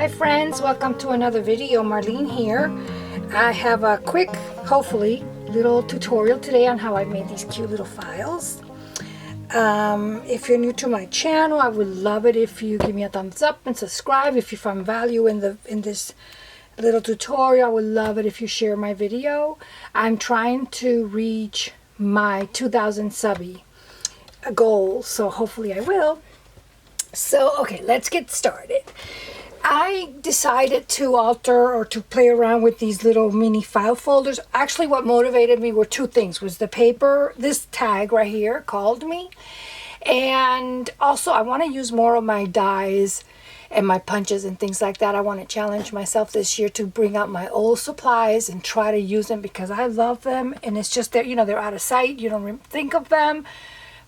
Hi friends, welcome to another video. Marlene here. I have a quick, hopefully, little tutorial today on how I made these cute little files. If you're new to my channel, I would love it if you give me a thumbs up and subscribe. If you find value in this little tutorial, I would love it if you share my video. I'm trying to reach my 2,000 subby goal, so hopefully I will. So, okay, let's get started. I decided to alter or to play around with these little mini file folders. Actually, what motivated me were two things. Was the paper, this tag right here called me. And also, I want to use more of my dies and my punches and things like that. I want to challenge myself this year to bring out my old supplies and try to use them because I love them. And it's just that, you know, they're out of sight. You don't think of them,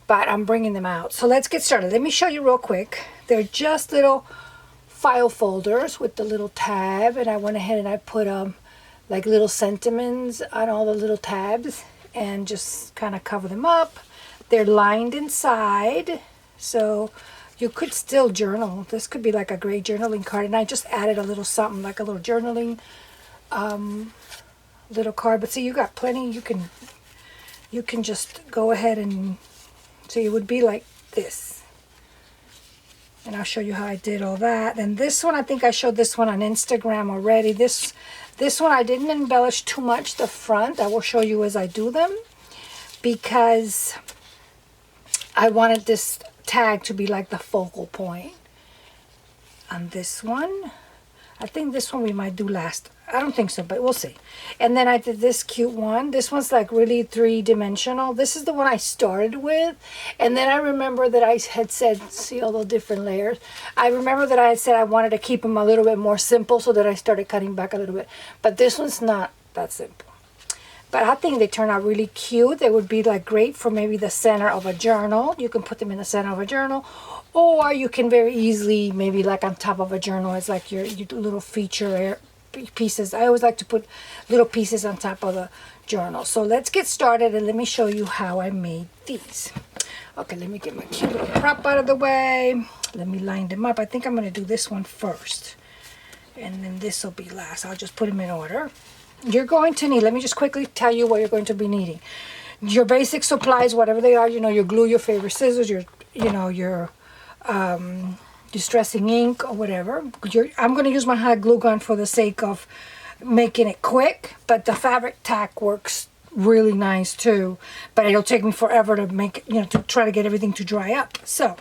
but I'm bringing them out. So let's get started. Let me show you real quick. They're just little file folders with the little tab, and I went ahead and I put like little sentiments on all the little tabs and just kind of cover them up. They're lined inside, so you could still journal. This could be like a great journaling card, and I just added a little something like a little journaling little card. But see, you got plenty. You can just go ahead and see, it would be like this. And I'll show you how I did all that. And this one, I think I showed this one on Instagram already. This one, I didn't embellish too much the front. I will show you as I do them, because I wanted this tag to be like the focal point on this one. I think this one we might do last. I don't think so, but we'll see. And then I did this cute one. This one's like really three-dimensional. This is the one I started with. And then I remember that I had said, see all the different layers. I remember that I had said I wanted to keep them a little bit more simple, so that I started cutting back a little bit. But this one's not that simple. But I think they turn out really cute. They would be like great for maybe the center of a journal. You can put them in the center of a journal. Or you can very easily, maybe like on top of a journal, it's like your little feature pieces. I always like to put little pieces on top of the journal. So let's get started and let me show you how I made these. Okay, let me get my cute little prop out of the way. Let me line them up. I think I'm going to do this one first, and then this will be last. I'll just put them in order. You're going to need, let me just quickly tell you what you're going to be needing. Your basic supplies, whatever they are, you know, your glue, your favorite scissors, your distressing ink or whatever. I'm going to use my hot glue gun for the sake of making it quick, but the fabric tack works really nice too, but it'll take me forever to make it, you know, to try to get everything to dry up. So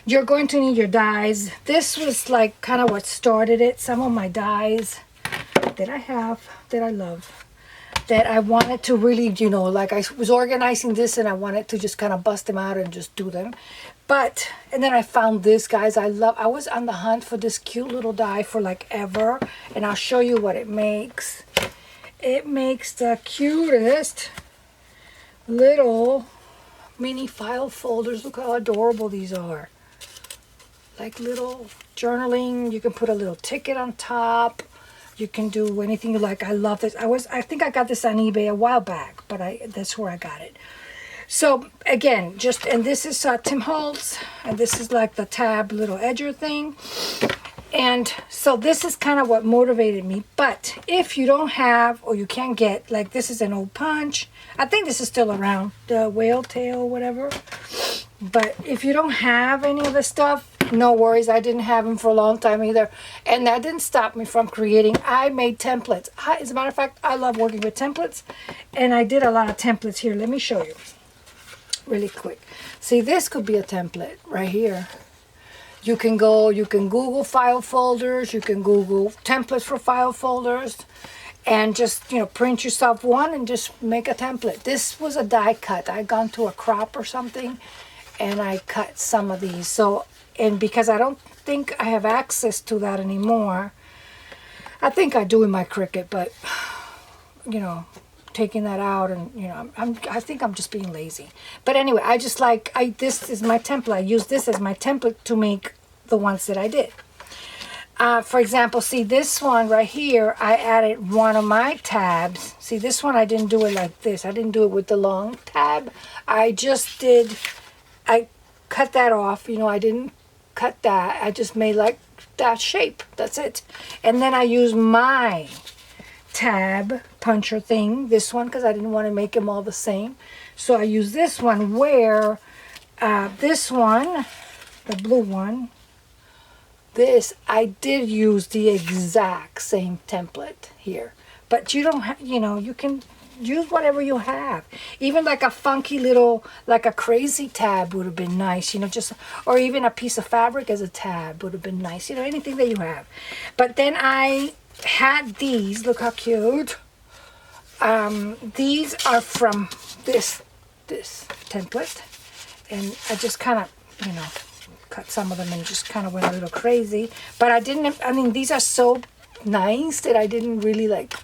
you're going to need your dies. This was like kind of what started it. Some of my dies that I have, that I love, that I wanted to really, you know, like I was organizing this and I wanted to just kind of bust them out and just do them. But, and then I found this, guys. I was on the hunt for this cute little die for like ever, and I'll show you what it makes. It makes the cutest little mini file folders. Look how adorable these are. Like little journaling. You can put a little ticket on top. You can do anything you like. I love this. I think I got this on eBay a while back, but that's where I got it. So again, and this is Tim Holtz, and this is like the tab little edger thing. And so this is kind of what motivated me. But if you don't have, or you can't get, like this is an old punch. I think this is still around, the whale tail, whatever. But if you don't have any of the stuff, no worries. I didn't have them for a long time either. And that didn't stop me from creating. I made templates. As a matter of fact, I love working with templates. And I did a lot of templates here. Let me show you really quick. See, this could be a template right here. You can Google file folders. You can Google templates for file folders. And just, you know, print yourself one and just make a template. This was a die cut. I gone to a crop or something, and I cut some of these. So, and because I don't think I have access to that anymore, I think I do in my Cricut, but, you know, taking that out, and, you know, I think I'm just being lazy. But anyway, I just like, this is my template. I use this as my template to make the ones that I did. For example, see this one right here, I added one of my tabs. See, this one I didn't do it like this. I didn't do it with the long tab. I cut that off. You know, I didn't cut that. I just made like that shape. That's it. And then I use my tab puncher thing, this one, because I didn't want to make them all the same. So I use this one where this one, the blue one, this, I did use the exact same template here. But you don't have, you know, you can use whatever you have. Even like a funky little, like a crazy tab would have been nice, you know, just, or even a piece of fabric as a tab would have been nice, you know, anything that you have. But then I had these, look how cute. These are from this template. And I just kind of, you know, cut some of them and just kind of went a little crazy. But I didn't, I mean, these are so nice that I didn't really like,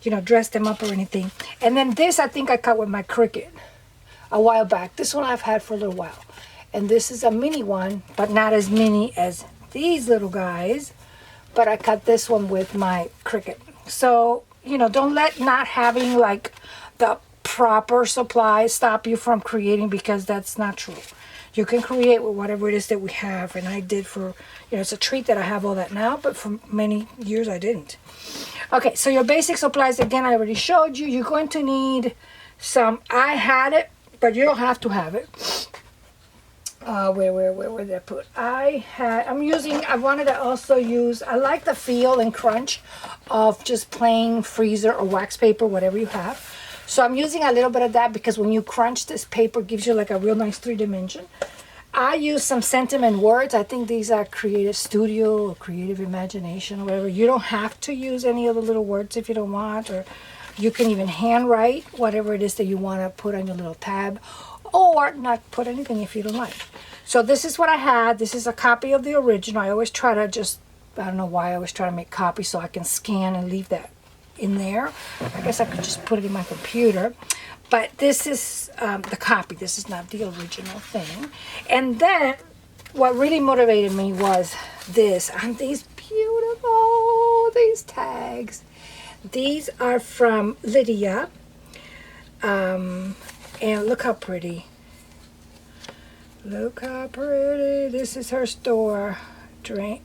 you know, dress them up or anything. And then this, I think I cut with my Cricut a while back. This one I've had for a little while. And this is a mini one, but not as mini as these little guys. But I cut this one with my Cricut. So, you know, don't let not having like the proper supplies stop you from creating, because that's not true. You can create with whatever it is that we have. And I did for, you know, it's a treat that I have all that now, but for many years I didn't. Okay, so your basic supplies, again, I already showed you. You're going to need some, I had it, but you don't have to have it. Where did I put? I wanted to also use, I like the feel and crunch of just plain freezer or wax paper, whatever you have. So I'm using a little bit of that because when you crunch this paper, it gives you like a real nice 3-dimension. I use some sentiment words. I think these are Creative Studio or Creative Imagination or whatever. You don't have to use any of the little words if you don't want, or you can even handwrite whatever it is that you want to put on your little tab, or not put anything if you don't like. So this is what I had. This is a copy of the original. I always try to just, I don't know why I always try to make copies so I can scan and leave that in there. I guess I could just put it in my computer. But this is the copy. This is not the original thing. And then what really motivated me was this. And these beautiful, these tags. These are from Lydia. And look how pretty. Look how pretty. This is her store.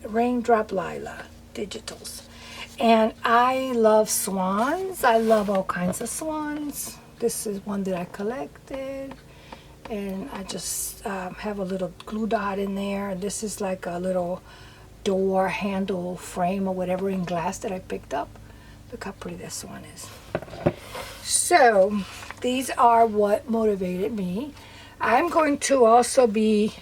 Raindrop Lila Digitals. And I love swans. I love all kinds of swans. This is one that I collected. And I just have a little glue dot in there. And this is like a little door handle frame or whatever in glass that I picked up. Look how pretty this one is. So these are what motivated me. I'm going to also be,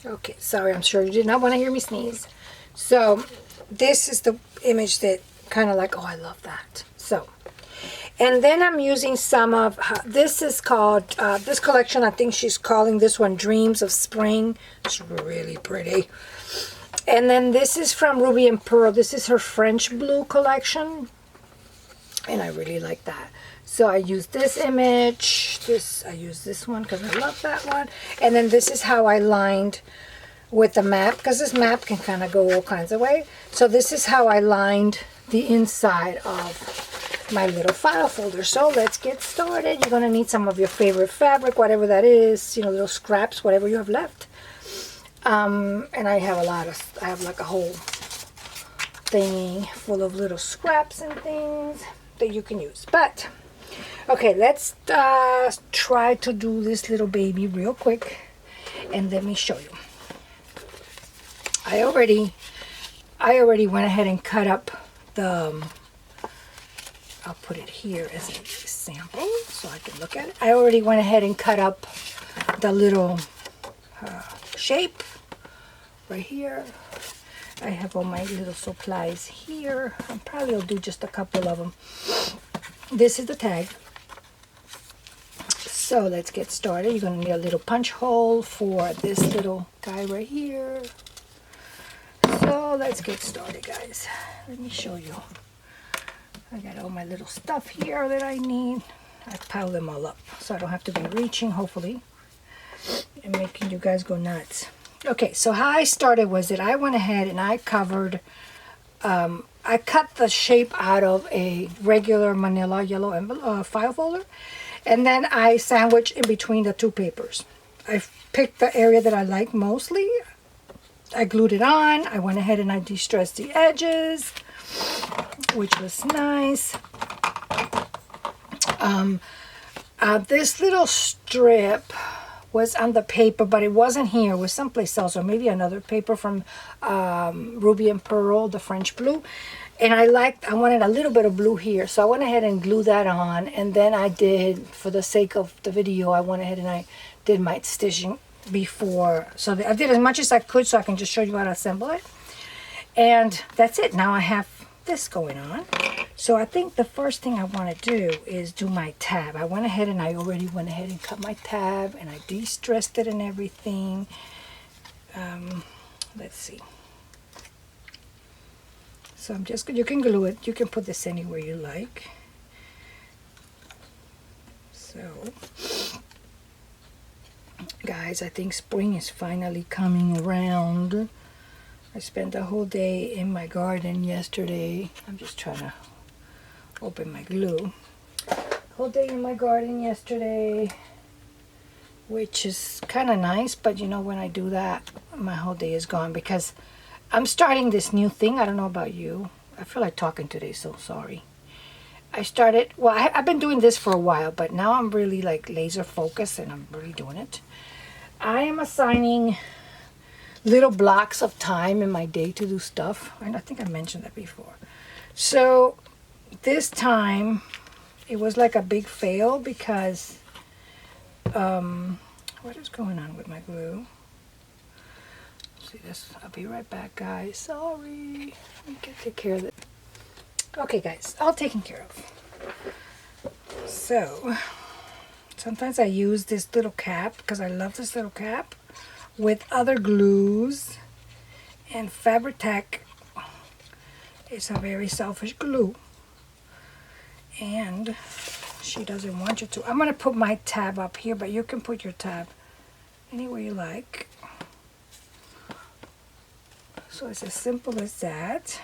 okay, sorry, I'm sure you did not want to hear me sneeze. So this is the image that kind of like, oh, I love that. So, and then I'm using some of, this is called, this collection, I think she's calling this one Dreams of Spring. It's really pretty. And then this is from Ruby and Pearl. This is her French blue collection. And I really like that. So I use this image. I use this one because I love that one. And then this is how I lined with the map, because this map can kind of go all kinds of ways. So this is how I lined the inside of my little file folder. So let's get started. You're going to need some of your favorite fabric, whatever that is, you know, little scraps, whatever you have left. And I have I have like a whole thing full of little scraps and things that you can use. But okay, let's try to do this little baby real quick, and let me show you. I already went ahead and cut up the, I'll put it here as a sample so I can look at it. I already went ahead and cut up the little shape right here. I have all my little supplies here. I probably will do just a couple of them. This is the tag. So let's get started. You're going to need a little punch hole for this little guy right here. So let's get started, guys. Let me show you. I got all my little stuff here that I need. I piled them all up so I don't have to be reaching, hopefully, and making you guys go nuts. Okay, so how I started was that I went ahead and I covered, I cut the shape out of a regular manila yellow envelope, file folder, and then I sandwiched in between the two papers. I picked the area that I like mostly. I glued it on. I went ahead and I de-stressed the edges, which was nice. This little strip was on the paper, but it wasn't here. It was someplace else, or maybe another paper from Ruby and Pearl, the French blue. And I wanted a little bit of blue here, so I went ahead and glued that on. And then I did, for the sake of the video, I went ahead and I did my stitching before. So I did as much as I could so I can just show you how to assemble it. And that's it. Now I have this going on. So I think the first thing I want to do is do my tab. I went ahead and I already went ahead and cut my tab, and I de-stressed it and everything. Let's see. So I'm just, you can glue it. You can put this anywhere you like. So, guys, I think spring is finally coming around. I spent the whole day in my garden yesterday. I'm just trying to open my glue. Whole day in my garden yesterday, which is kind of nice, but you know, when I do that, my whole day is gone because I'm starting this new thing. I don't know about you. I feel like talking today, so sorry. I started, well, I've been doing this for a while, but now I'm really like laser focused and I'm really doing it. I am assigning little blocks of time in my day to do stuff. And I think I mentioned that before. So this time it was like a big fail because what is going on with my glue? See this, I'll be right back, guys. Sorry, let me take care of it. Okay, guys, all taken care of. So sometimes I use this little cap because I love this little cap with other glues, and Fabri-Tac is a very selfish glue, and she doesn't want you to. I'm going to put my tab up here, but you can put your tab anywhere you like. So it's as simple as that.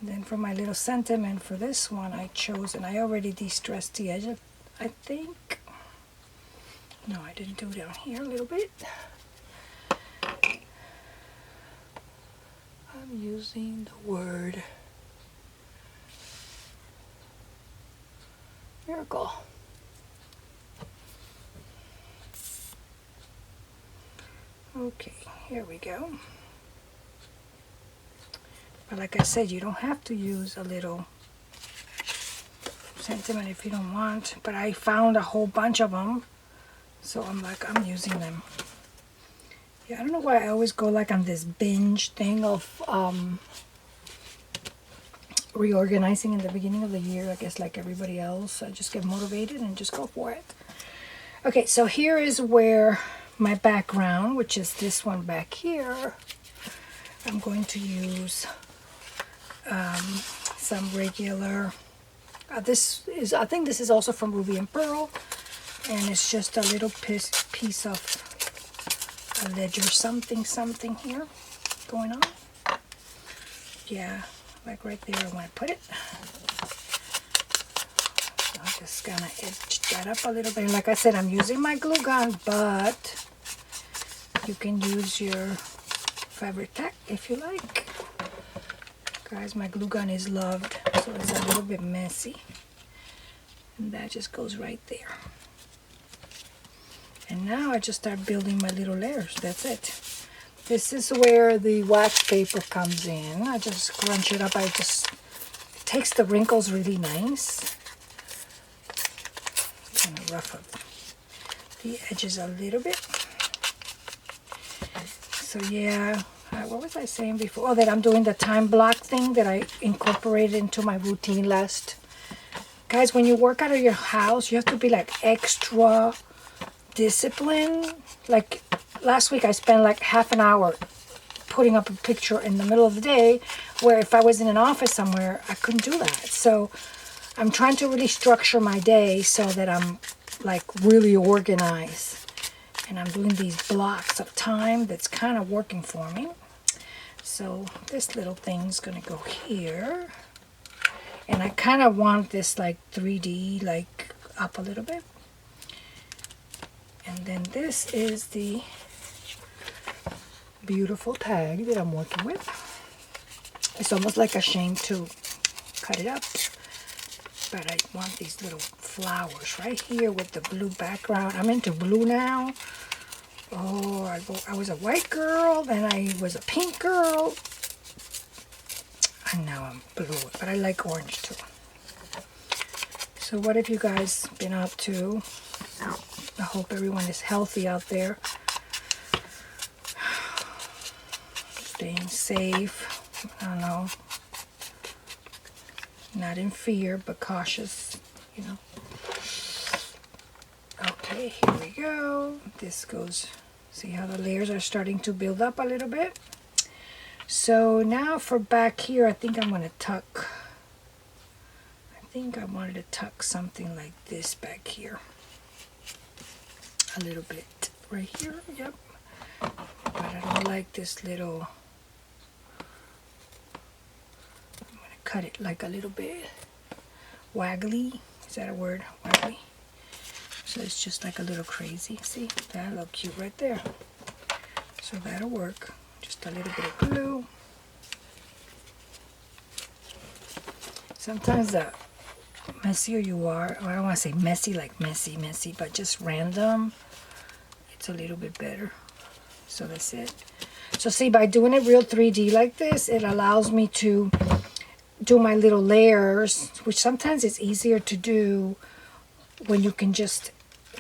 And then for my little sentiment for this one, I chose, and I already de-stressed the edge, I think. No, I didn't do down here a little bit. I'm using the word miracle. Okay, here we go. But like I said, you don't have to use a little sentiment if you don't want. But I found a whole bunch of them, so I'm like, I'm using them. Yeah, I don't know why I always go like on this binge thing of reorganizing in the beginning of the year. I guess like everybody else, I just get motivated and just go for it. Okay, so here is where my background, which is this one back here, I'm going to use some regular, this is, I think this is also from Ruby and Pearl, and it's just a little piece of a ledger something here going on. Yeah, like right there I want to put it. So I'm just gonna edge that up a little bit. And like I said, I'm using my glue gun, but you can use your Fabri-Tac if you like. Guys, my glue gun is loved, so it's a little bit messy. And that just goes right there. And now I just start building my little layers. That's it. This is where the wax paper comes in. I just crunch it up. It takes the wrinkles really nice. I'm gonna rough up the edges a little bit. So yeah, what was I saying before? Oh, that I'm doing the time block thing that I incorporated into my routine last. Guys, when you work out of your house, you have to be like extra disciplined. Like last week I spent like half an hour putting up a picture in the middle of the day, where if I was in an office somewhere, I couldn't do that. So I'm trying to really structure my day so that I'm like really organized. And I'm doing these blocks of time that's kind of working for me. So this little thing's gonna go here. And I kind of want this like 3D, like up a little bit. And then this is the beautiful tag that I'm working with. It's almost like a shame to cut it up, but I want these little flowers right here with the blue background. I'm into blue now. Oh, I was a white girl, then I was a pink girl, and now I'm blue, but I like orange too. So what have you guys been up to? I hope everyone is healthy out there. Staying safe. I don't know. Not in fear, but cautious, you know. Okay, here we go. This goes, see how the layers are starting to build up a little bit? So now for back here, I think I'm going to tuck, I think I wanted to tuck something like this back here. A little bit right here, yep. But I don't like this little, I'm going to cut it like a little bit waggly. Is that a word? Waggly. So it's just like a little crazy. See, that look cute right there. So that'll work. Just a little bit of glue. Sometimes the messier you are, or I don't want to say messy like messy, but just random, it's a little bit better. So that's it. So see, by doing it real 3D like this, it allows me to do my little layers, which sometimes it's easier to do when you can just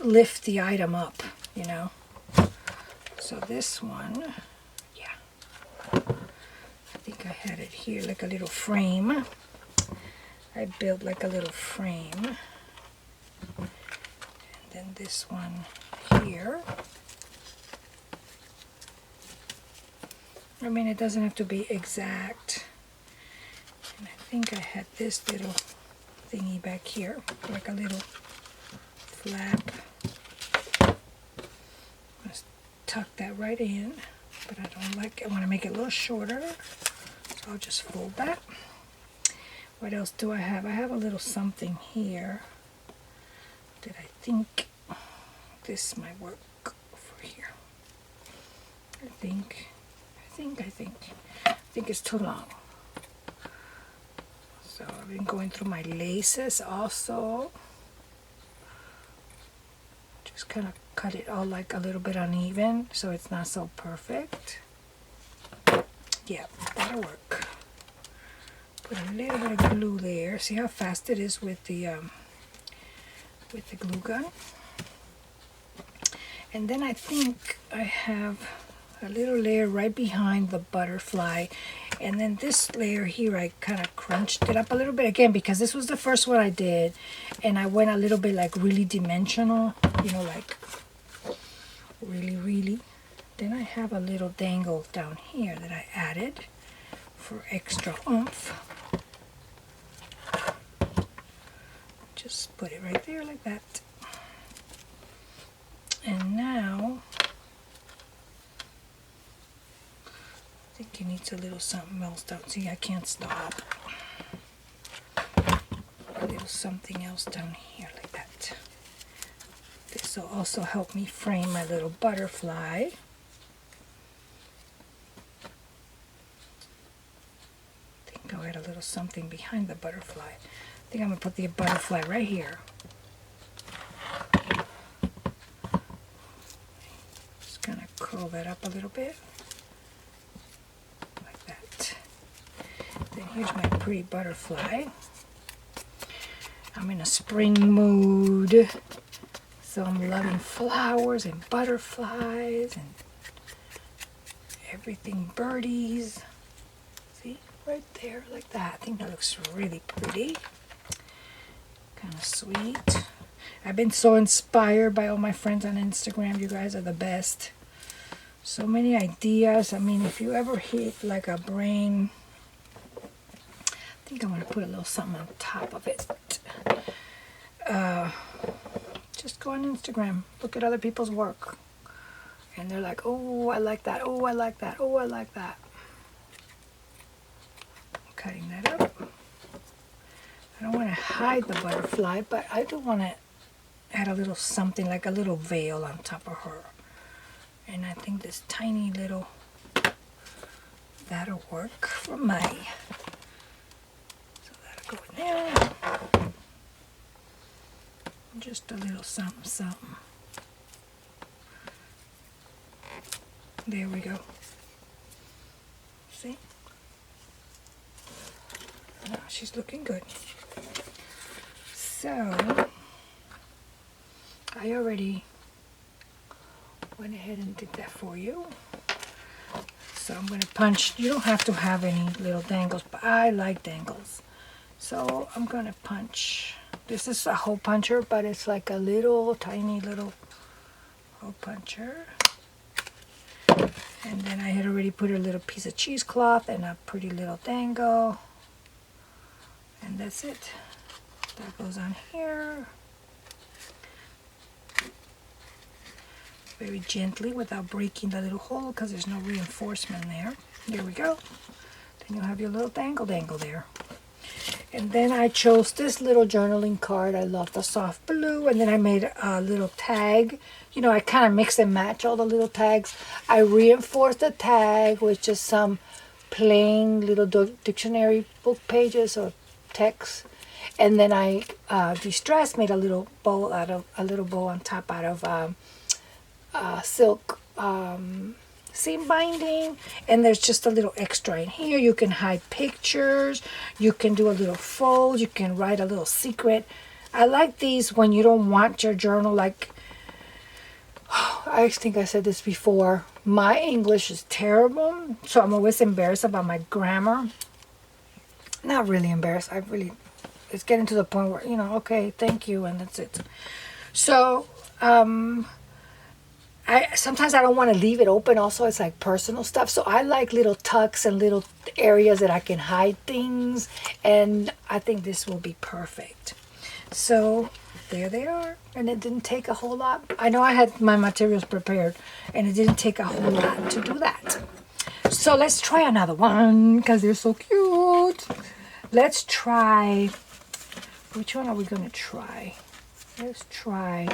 lift the item up, you know. So this one, yeah, I think I had it here like a little frame. I built like a little frame. And then this one here. I mean, it doesn't have to be exact. And I think I had this little thingy back here, like a little flap. Let's tuck that right in, but I don't like it. I want to make it a little shorter, so I'll just fold that. What else do I have? I have a little something here that I think this might work for here. I think it's too long. So I've been going through my laces also. Just kind of cut it all like a little bit uneven so it's not so perfect. Yeah, that'll work. Put a little bit of glue there. See how fast it is with the glue gun. And then I think I have a little layer right behind the butterfly, and then this layer here I kind of crunched it up a little bit again because this was the first one I did, and I went a little bit like really dimensional, you know, like really. Then I have a little dangle down here that I added for extra oomph. Just put it right there like that. And now I think it needs a little something else down. See, I can't stop. A little something else down here like that. This will also help me frame my little butterfly. I think I'll add a little something behind the butterfly. I think I'm going to put the butterfly right here. Just going to curl that up a little bit. Like that. Then here's my pretty butterfly. I'm in a spring mood. So I'm loving flowers and butterflies and everything birdies. See? Right there, like that. I think that looks really pretty. Kind of sweet. I've been so inspired by all my friends on Instagram. You guys are the best. So many ideas. I mean, if you ever hit like a brain, I think I'm going to put a little something on top of it. Just go on Instagram. Look at other people's work. And they're like, oh, I like that. Oh, I like that. Oh, I like that. Cutting that up. I don't want to hide the butterfly, but I do want to add a little something, like a little veil on top of her. And I think this tiny little, that'll work for me. So that'll go in there. Just a little something, something. There we go. See? Now she's looking good. So, I already went ahead and did that for you. So I'm going to punch. You don't have to have any little dangles, but I like dangles. So I'm going to punch. This is a hole puncher, but it's like a little tiny little hole puncher. And then I had already put a little piece of cheesecloth and a pretty little dangle. And that's it. That goes on here. Very gently without breaking the little hole because there's no reinforcement there. There we go. Then you'll have your little dangle there. And then I chose this little journaling card. I love the soft blue. And then I made a little tag. You know, I kind of mix and match all the little tags. I reinforced the tag with just some plain little dictionary book pages or text. And then I de-stressed, made a little bow on top out of silk seam binding, and there's just a little extra in here. You can hide pictures, you can do a little fold, you can write a little secret. I like these when you don't want your journal, like, I think I said this before, my English is terrible, so I'm always embarrassed about my grammar. Not really embarrassed, it's getting to the point where, you know, okay, thank you, and that's it. So, sometimes I don't want to leave it open. Also, it's like personal stuff. So I like little tucks and little areas that I can hide things. And I think this will be perfect. So there they are. And it didn't take a whole lot. I know I had my materials prepared. And it didn't take a whole lot to do that. So let's try another one because they're so cute. Let's try. Which one are we going to try? Let's try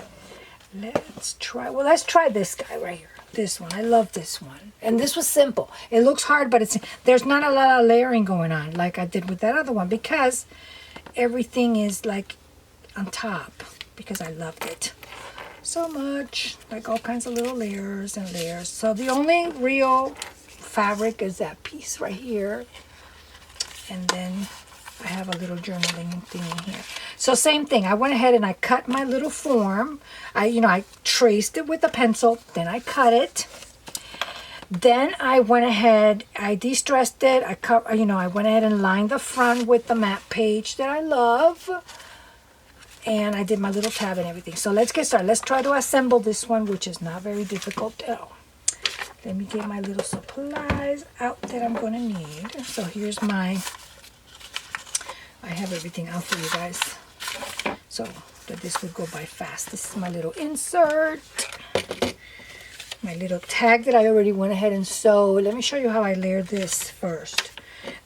this guy right here. This one. I love this one. And this was simple. It looks hard, but there's not a lot of layering going on like I did with that other one because everything is like on top because I loved it so much. Like all kinds of little layers and layers. So the only real fabric is that piece right here. And then I have a little journaling thing in here. So same thing. I went ahead and I cut my little form. I traced it with a pencil. Then I cut it. Then I went ahead. I de-stressed it. I went ahead and lined the front with the matte page that I love. And I did my little tab and everything. So let's get started. Let's try to assemble this one, which is not very difficult at all. Let me get my little supplies out that I'm going to need. So here's I have everything out for you guys so that this would go by fast. This is my little insert, my little tag that I already went ahead and sewed. Let me show you how I layered this first.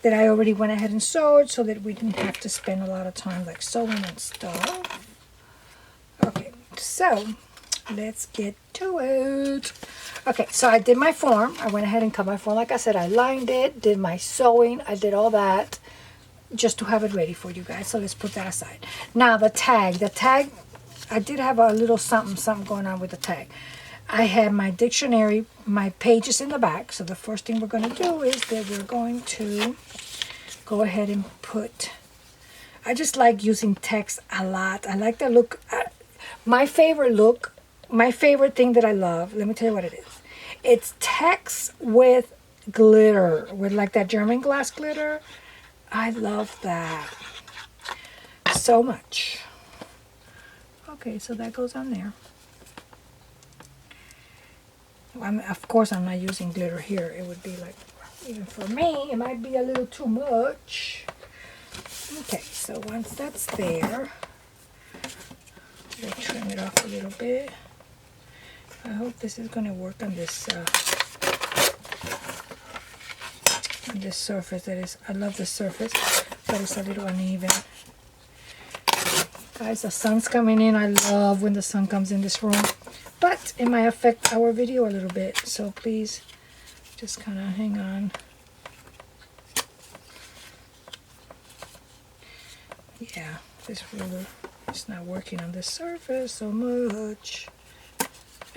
That I already went ahead and sewed so that we didn't have to spend a lot of time like sewing and stuff. Okay, so let's get to it. Okay, so I did my form. I went ahead and cut my form. Like I said, I lined it, did my sewing, I did all that. Just to have it ready for you guys. So let's put that aside. Now the tag, I did have a little something going on with the tag. I had my dictionary, my pages in the back. So the first thing we're going to do is that we're going to go ahead and I just like using text a lot. I like the look. My favorite thing that I love, let me tell you what it is. It's text with glitter, with like that German glass glitter. I love that so much. Okay, so that goes on there. Of course, I'm not using glitter here. It would be like, even for me, it might be a little too much. Okay, so once that's there, we'll trim it off a little bit. I hope this is going to work on this surface. I love the surface, but it's a little uneven. Guys, the sun's coming in. I love when the sun comes in this room. But it might affect our video a little bit. So please just kind of hang on. Yeah, this ruler is not working on the surface so much.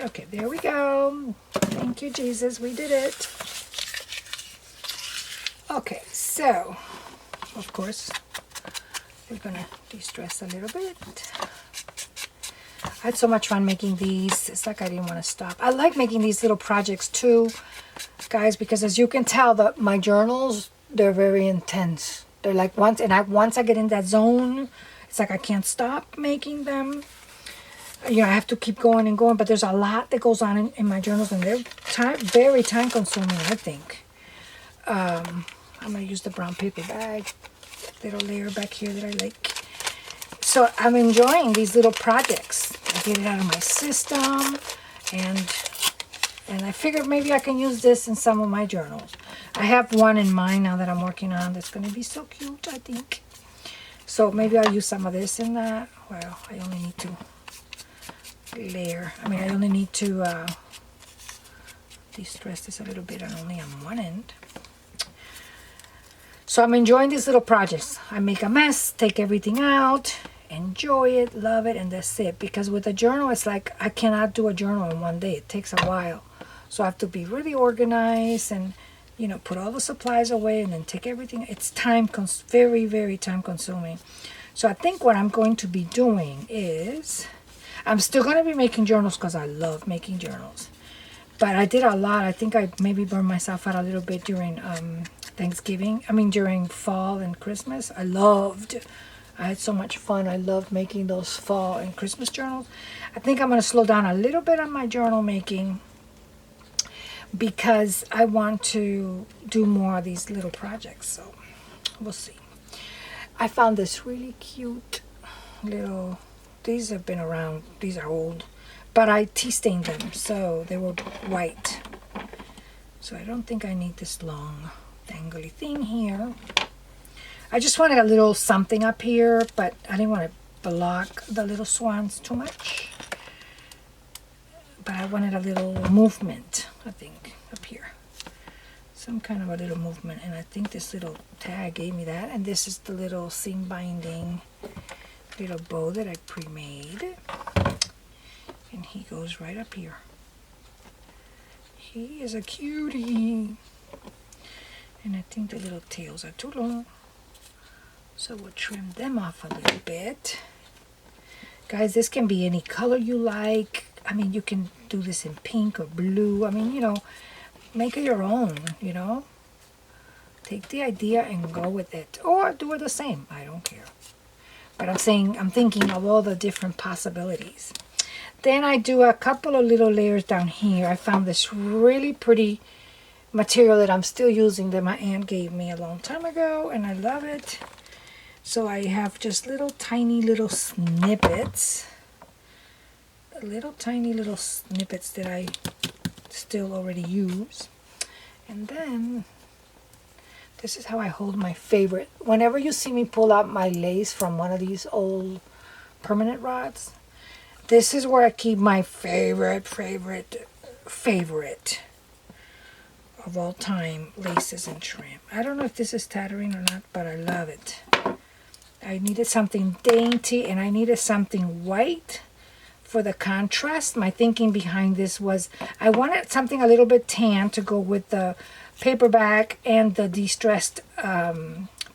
Okay, there we go. Thank you, Jesus. We did it. Okay, so, of course, we're going to de-stress a little bit. I had so much fun making these. It's like I didn't want to stop. I like making these little projects too, guys, because as you can tell, my journals, they're very intense. They're like once I get in that zone, it's like I can't stop making them. You know, I have to keep going and going, but there's a lot that goes on in my journals, and they're very time consuming, I think. I'm going to use the brown paper bag, little layer back here that I like. So I'm enjoying these little projects. I get it out of my system, and I figured maybe I can use this in some of my journals. I have one in mind now that I'm working on that's going to be so cute, I think. So maybe I'll use some of this in that. Well, I only need to I only need to de-stress this a little bit and only on one end. So I'm enjoying these little projects. I make a mess, take everything out, enjoy it, love it, and that's it. Because with a journal, it's like I cannot do a journal in one day. It takes a while. So I have to be really organized and, you know, put all the supplies away and then take everything. It's very, very time consuming. So I think what I'm going to be doing is, I'm still going to be making journals because I love making journals. But I did a lot. I think I maybe burned myself out a little bit during Thanksgiving. During fall and Christmas. I had so much fun. I loved making those fall and Christmas journals. I think I'm going to slow down a little bit on my journal making because I want to do more of these little projects. So we'll see. I found this really cute little... These have been around. These are old. But I tea stained them, so they were white. So I don't think I need this long dangly thing here. I just wanted a little something up here, but I didn't want to block the little swans too much. But I wanted a little movement, I think, up here. Some kind of a little movement. And I think this little tag gave me that. And this is the little seam binding little bow that I pre-made, and he goes right up here. He is a cutie, and I think the little tails are too long, so we'll trim them off a little bit. Guys, this can be any color you like. You can do this in pink or blue. You know, make it your own, you know. Take the idea and go with it, or do it the same. I don't care. But I'm thinking of all the different possibilities. Then I do a couple of little layers down here. I found this really pretty material that I'm still using that my aunt gave me a long time ago, and I love it. So I have just tiny little snippets. Tiny little snippets that I still already use. And then... this is how I hold my favorite. Whenever you see me pull out my lace from one of these old permanent rods, this is where I keep my favorite of all time laces and trim. I don't know if this is tattering or not, but I love it. I needed something dainty and I needed something white for the contrast. My thinking behind this was I wanted something a little bit tan to go with the paperback and the de-stressed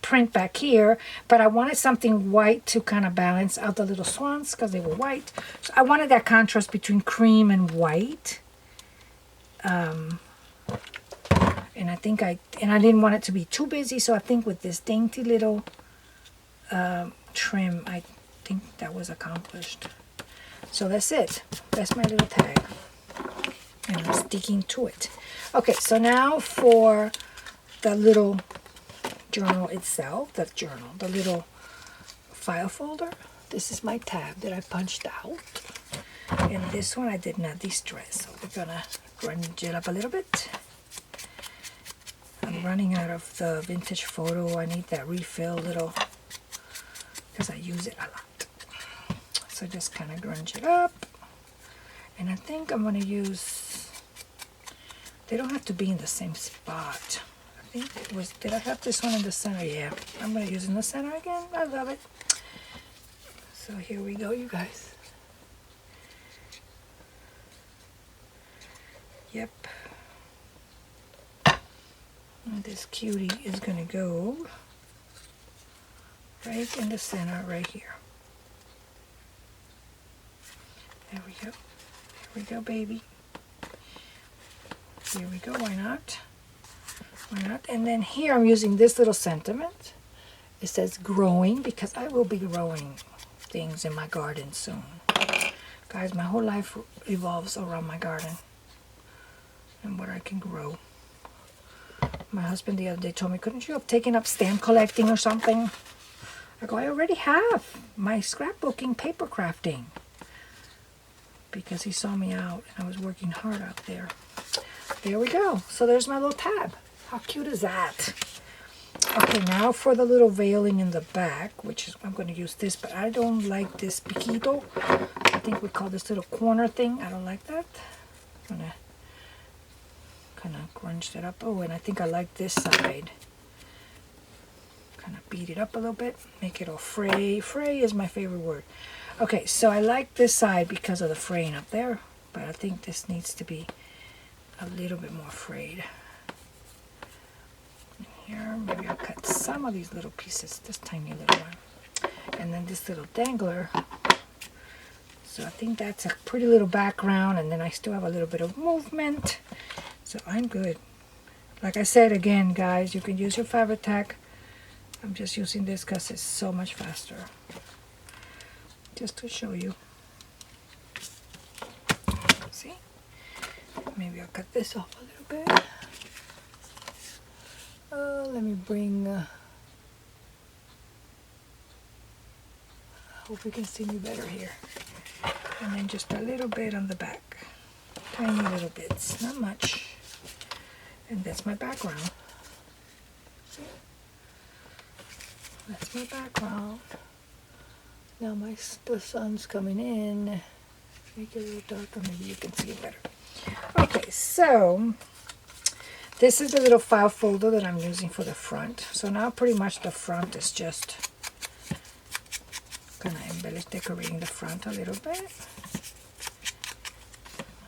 print back here, but I wanted something white to kind of balance out the little swans because they were white. So I wanted that contrast between cream and white. And I didn't want it to be too busy, so I think with this dainty little trim, I think that was accomplished. So that's it. That's my little tag. And I'm sticking to it. Okay, so now for the little journal itself, the little file folder. This is my tab that I punched out. And this one I did not de-stress. So we're gonna grunge it up a little bit. I'm running out of the vintage photo. I need that refill little, because I use it a lot. So just kind of grunge it up. And I think I'm going to use, they don't have to be in the same spot. I think it was, did I have this one in the center? Yeah, I'm going to use it in the center again. I love it. So here we go, you guys. Yep. And this cutie is going to go right in the center, right here. There we go. Here we go, baby. Here we go. Why not? Why not? And then here I'm using this little sentiment. It says growing because I will be growing things in my garden soon. Guys, my whole life revolves around my garden and what I can grow. My husband the other day told me, couldn't you have taken up stamp collecting or something? I go, I already have my scrapbooking, paper crafting. Because he saw me out and I was working hard out there. There we go. So there's my little tab. How cute is that? Okay, now for the little veiling in the back, which is, I'm going to use this, but I don't like this piquito. I think we call this little corner thing. I don't like that. I'm going to kind of grunge that up. Oh, and I think I like this side. Kind of beat it up a little bit. Make it all fray. Fray is my favorite word. Okay, so I like this side because of the fraying up there, but I think this needs to be a little bit more frayed. Here, maybe I'll cut some of these little pieces, this tiny little one. And then this little dangler. So I think that's a pretty little background, and then I still have a little bit of movement. So I'm good. Like I said again, guys, you can use your fabric tack. I'm just using this because it's so much faster. Just to show you. See? Maybe I'll cut this off a little bit. Let me bring... I hope you can see me better here. And then just a little bit on the back. Tiny little bits, not much. And that's my background. See? That's my background. Now the sun's coming in. Make it a little darker, maybe you can see it better. Okay, so this is the little file folder that I'm using for the front. So now pretty much the front is just gonna embellish, decorating the front a little bit.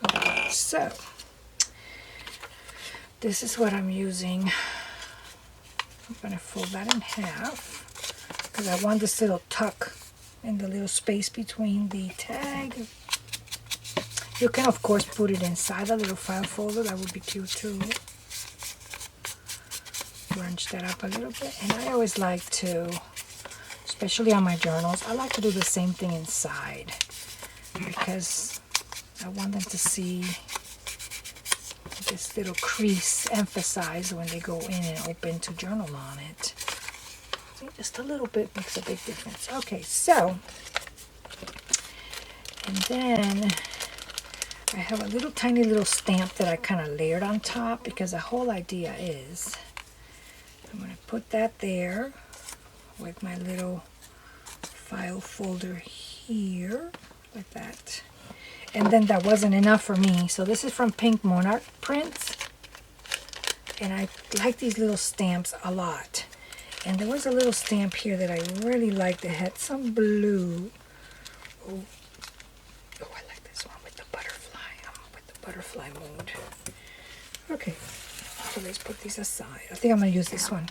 Okay, so this is what I'm using. I'm gonna fold that in half because I want this little tuck in the little space between the tag. You can of course put it inside the little file folder, that would be cute too. Crunch that up a little bit, and I always like to, especially on my journals, I like to do the same thing inside because I want them to see this little crease emphasized when they go in and open to journal on it. Just a little bit makes a big difference. Okay, so, and then I have a little tiny little stamp that I kind of layered on top because the whole idea is I'm going to put that there with my little file folder here, like that. And then that wasn't enough for me, so this is from Pink Monarch Prints. And I like these little stamps a lot. And there was a little stamp here that I really liked that had some blue. Oh, I like this one with the butterfly. I'm with the butterfly mood. Okay, so let's put these aside. I think I'm going to use this one.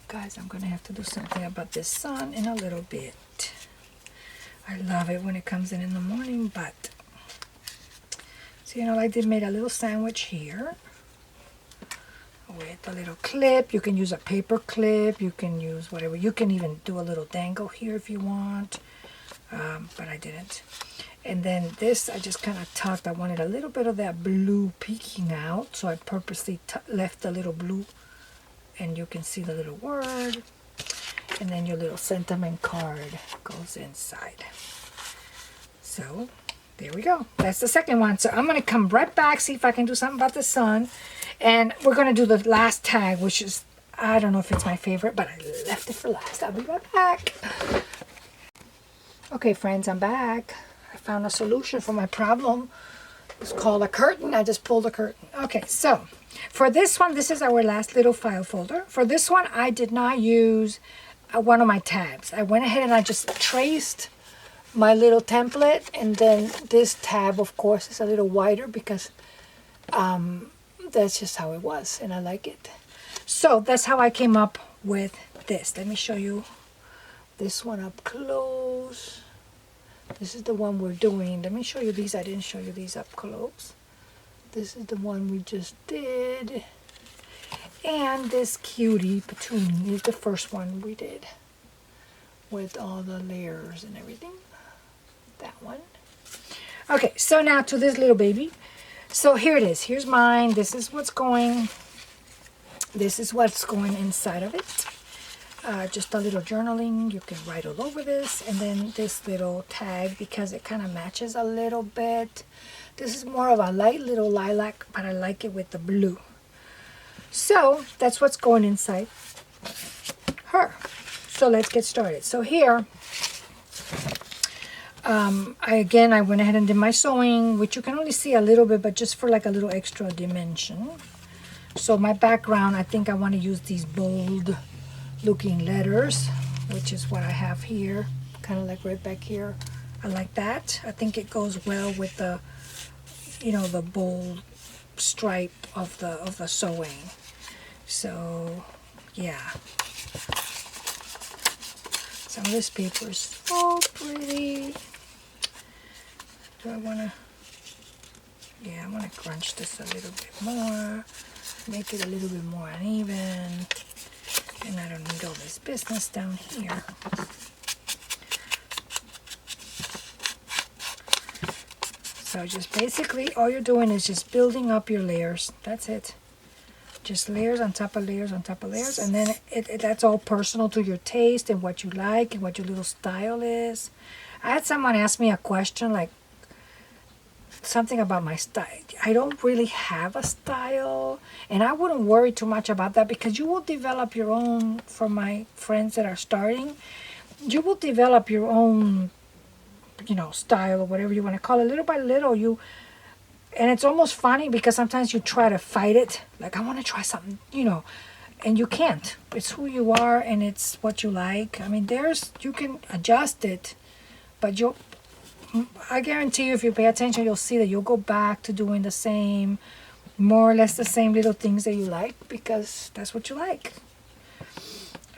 Guys, I'm going to have to do something about this sun in a little bit. I love it when it comes in the morning, but so you know, I did made a little sandwich here with a little clip. You can use a paper clip, you can use whatever, you can even do a little dangle here if you want, but I didn't. And then this I just kind of tucked. I wanted a little bit of that blue peeking out, so I purposely left a little blue, and you can see the little word. And then your little sentiment card goes inside. So there we go. That's the second one. So I'm going to come right back, see if I can do something about the sun. And we're going to do the last tag, which is, I don't know if it's my favorite, but I left it for last. I'll be right back. Okay, friends, I'm back. I found a solution for my problem. It's called a curtain. I just pulled a curtain. Okay, so for this one, this is our last little file folder. For this one, I did not use one of my tabs. I went ahead and I just traced my little template, and then this tab, of course, is a little wider because that's just how it was, and I like it. So that's how I came up with this. Let me show you this one up close. This is the one we're doing. Let me show you these. I didn't show you these up close. This is the one we just did. And this cutie patoonie is the first one we did with all the layers and everything. That one. Okay, so now to this little baby. So here it is. Here's mine. This is what's going. This is what's going inside of it. Just a little journaling. You can write all over this. And then this little tag, because it kind of matches a little bit. This is more of a light little lilac, but I like it with the blue. So that's what's going inside her. So let's get started. So here, I went ahead and did my sewing, which you can only see a little bit, but just for like a little extra dimension. So my background, I think I want to use these bold looking letters, which is what I have here, kind of like right back here. I like that. I think it goes well with the, you know, the bold stripe of the sewing. So yeah, some of this paper is so pretty. Do I want to? Yeah, I want to crunch this a little bit more, make it a little bit more uneven. And I don't need all this business down here. So just basically all you're doing is just building up your layers. That's it. Just layers on top of layers on top of layers. And then that's all personal to your taste and what you like and what your little style is. I had someone ask me a question like something about my style. I don't really have a style, and I wouldn't worry too much about that because you will develop your own. For my friends that are starting, you will develop your own, you know, style or whatever you want to call it, little by little. And it's almost funny because sometimes you try to fight it, like I want to try something, you know, and you can't. It's who you are and it's what you like. I mean, you can adjust it, but I guarantee you, if you pay attention, you'll see that you'll go back to doing the same, more or less the same little things that you like, because that's what you like.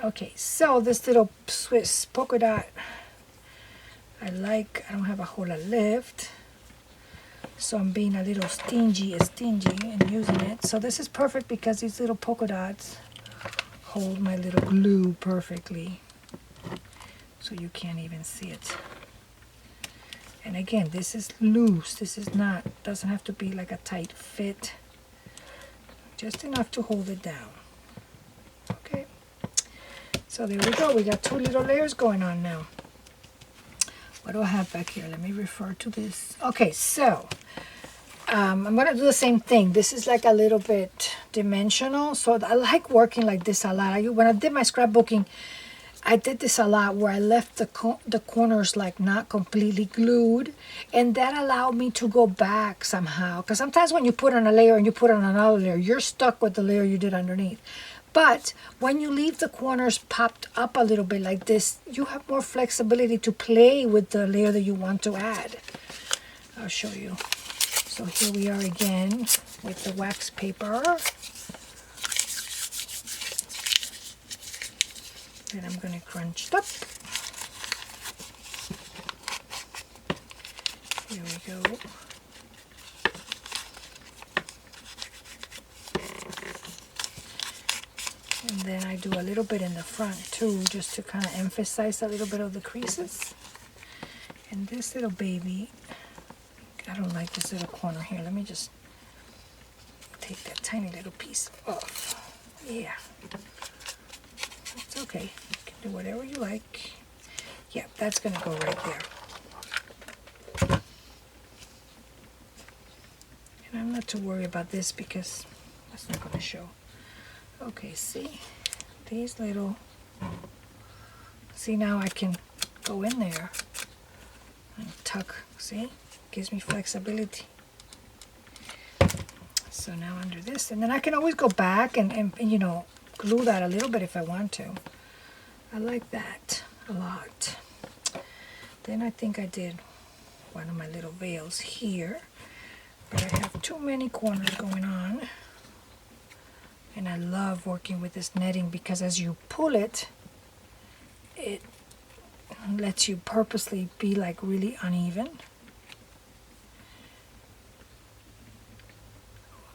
Okay, so this little Swiss polka dot, I don't have a whole lot left, so I'm being a little stingy and using it. So this is perfect because these little polka dots hold my little glue perfectly, so you can't even see it. And again, this is loose. This is not, doesn't have to be like a tight fit. Just enough to hold it down. Okay. So there we go. We got two little layers going on now. What do I have back here? Let me refer to this. Okay, so I'm going to do the same thing. This is like a little bit dimensional. So I like working like this a lot. When I did my scrapbooking, I did this a lot where I left the corners like not completely glued, and that allowed me to go back somehow. Because sometimes when you put on a layer and you put on another layer, you're stuck with the layer you did underneath. But when you leave the corners popped up a little bit like this, you have more flexibility to play with the layer that you want to add. I'll show you. So here we are again with the wax paper. And I'm going to crunch it up. Here we go. And then I do a little bit in the front too, just to kind of emphasize a little bit of the creases. And this little baby, I don't like this little corner here. Let me just take that tiny little piece off. Yeah. It's okay. You can do whatever you like. Yeah, that's going to go right there. And I'm not too worried about this because that's not going to show. Okay, see? These little... See, now I can go in there And tuck, see? Gives me flexibility. So now under this, and then I can always go back and you know, glue that a little bit if I want to. I like that a lot. Then I think I did one of my little veils here, but I have too many corners going on. And I love working with this netting because as you pull it, it lets you purposely be like really uneven.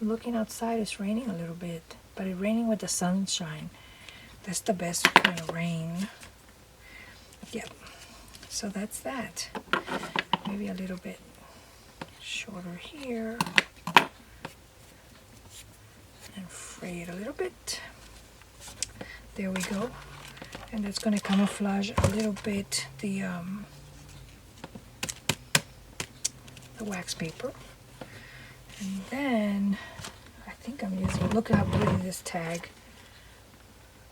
Looking outside, it's raining a little bit, but it's raining with the sunshine. That's the best kind of rain. Yep. So that's that. Maybe a little bit shorter here. And fray it a little bit. There we go. And that's going to camouflage a little bit the wax paper. And then I think I'm using, look at how pretty this tag.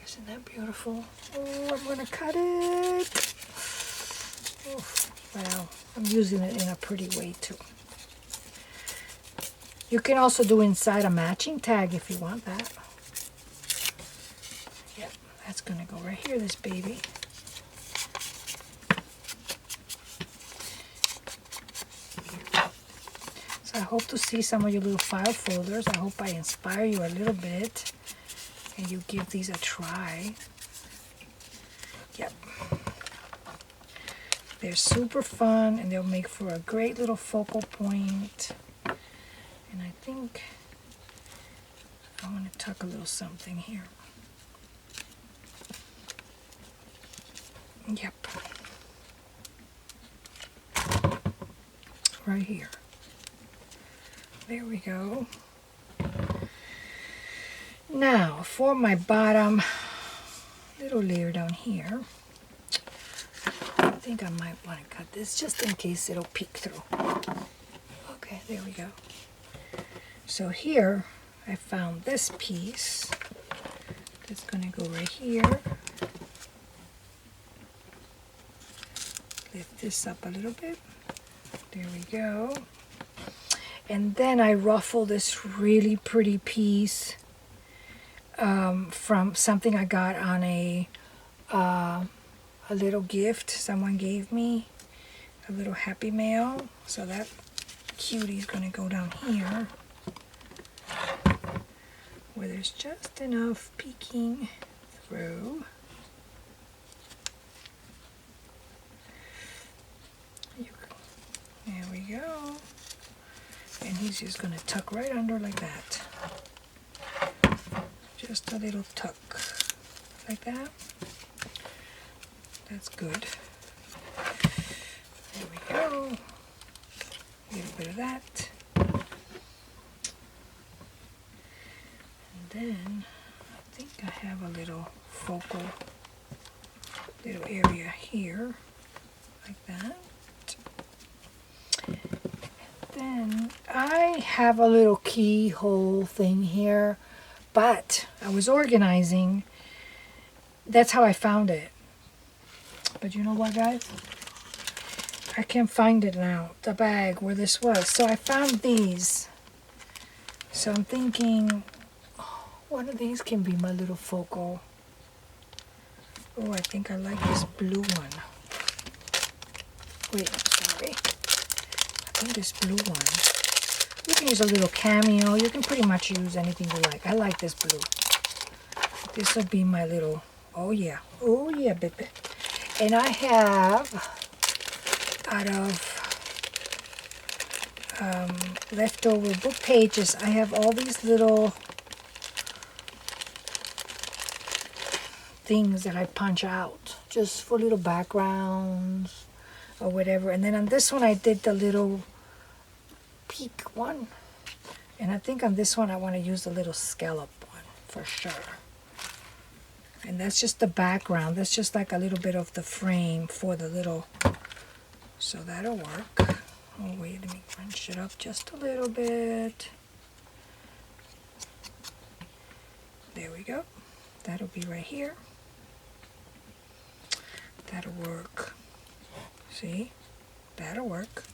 Isn't that beautiful? Oh, I'm going to cut it. Oh, wow, I'm using it in a pretty way too. You can also do inside a matching tag if you want that. Yep, that's going to go right here, this baby. I hope to see some of your little file folders. I hope I inspire you a little bit and you give these a try. Yep. They're super fun and they'll make for a great little focal point. And I think I want to tuck a little something here. Yep. Right here. There we go. Now for my bottom little layer down here, I think I might want to cut this just in case it'll peek through. Okay, there we go. So here I found this piece that's going to go right here. Lift this up a little bit. There we go. And then I ruffle this really pretty piece from something I got on a little gift someone gave me, a little Happy Mail. So that cutie is going to go down here where there's just enough peeking through. There we go. And he's just going to tuck right under like that. Just a little tuck like that. That's good. There we go. A little bit of that. And then I think I have a little focal little area here like that. Then I have a little keyhole thing here, but I was organizing. That's how I found it. But you know what, guys? I can't find it now, the bag where this was. So I found these. So I'm thinking, oh, one of these can be my little focal. Oh, I think I like this blue one. Wait, sorry. I think this blue one. You can use a little cameo. You can pretty much use anything you like. I like this blue. This will be my little, oh yeah, baby. And I have, out of leftover book pages, I have all these little things that I punch out just for little backgrounds or whatever. And then on this one I did the little peak one, and I think on this one I want to use the little scallop one for sure. And that's just the background. That's just like a little bit of the frame for the little, so that'll work. Oh wait, let me crunch it up just a little bit. There we go. That'll be right here. That'll work. See? That'll work.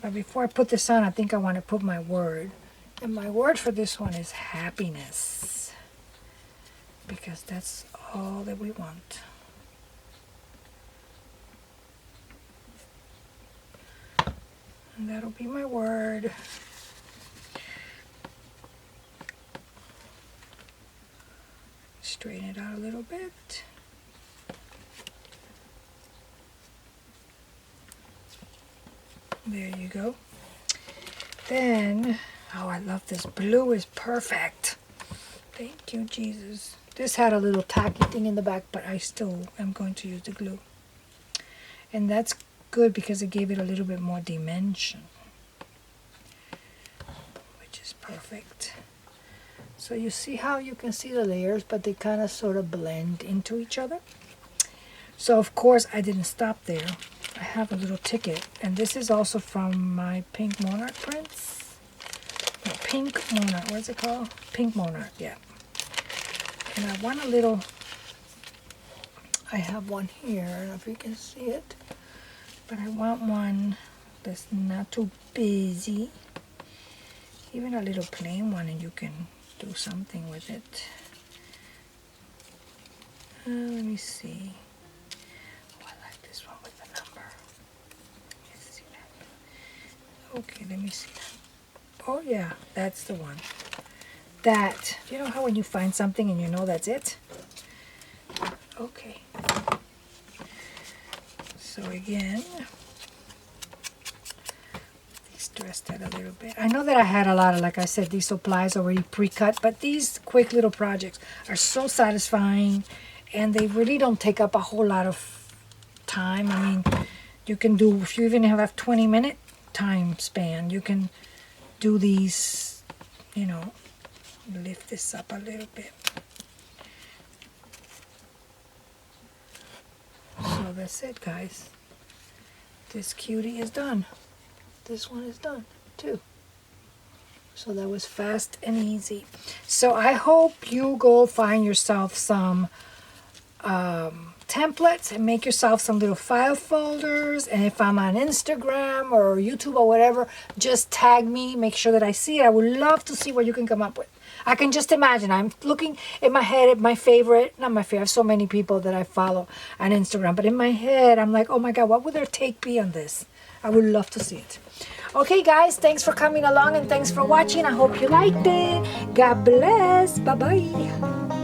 But before I put this on, I think I want to put my word. And my word for this one is happiness. Because that's all that we want. And that'll be my word. Straighten it out a little bit. There you go. Then, oh, I love this. Blue is perfect. Thank you, Jesus. This had a little tacky thing in the back, but I still am going to use the glue. And that's good because it gave it a little bit more dimension, which is perfect. So you see how you can see the layers, but they kind of sort of blend into each other. So of course I didn't stop there. I have a little ticket, and this is also from my Pink Monarch prints. No, Pink Monarch, what's it called? Pink Monarch, yeah. And I want a little, I have one here, I don't know if you can see it, but I want one that's not too busy. Even a little plain one, and you can do something with it. Let me see. Oh, I like this one with the number. Let's see that. Okay, let me see that. Oh yeah, that's the one. That, you know how when you find something and you know that's it? Okay. So again, stress that a little bit. I know that I had a lot of, like I said, these supplies already pre-cut, but these quick little projects are so satisfying, and they really don't take up a whole lot of time. I mean, you can do, if you even have a 20-minute time span, you can do these, you know, lift this up a little bit. So that's it, guys. This cutie is done. This one is done too. So that was fast and easy. So I hope you go find yourself some templates and make yourself some little file folders. And if I'm on Instagram or YouTube or whatever, just tag me, make sure that I see it. I would love to see what you can come up with. I can just imagine. I'm looking in my head at my favorite, not my favorite, I have so many people that I follow on Instagram, but in my head, I'm like, oh my God, what would their take be on this? I would love to see it. Okay, guys, thanks for coming along and thanks for watching. I hope you liked it. God bless. Bye-bye.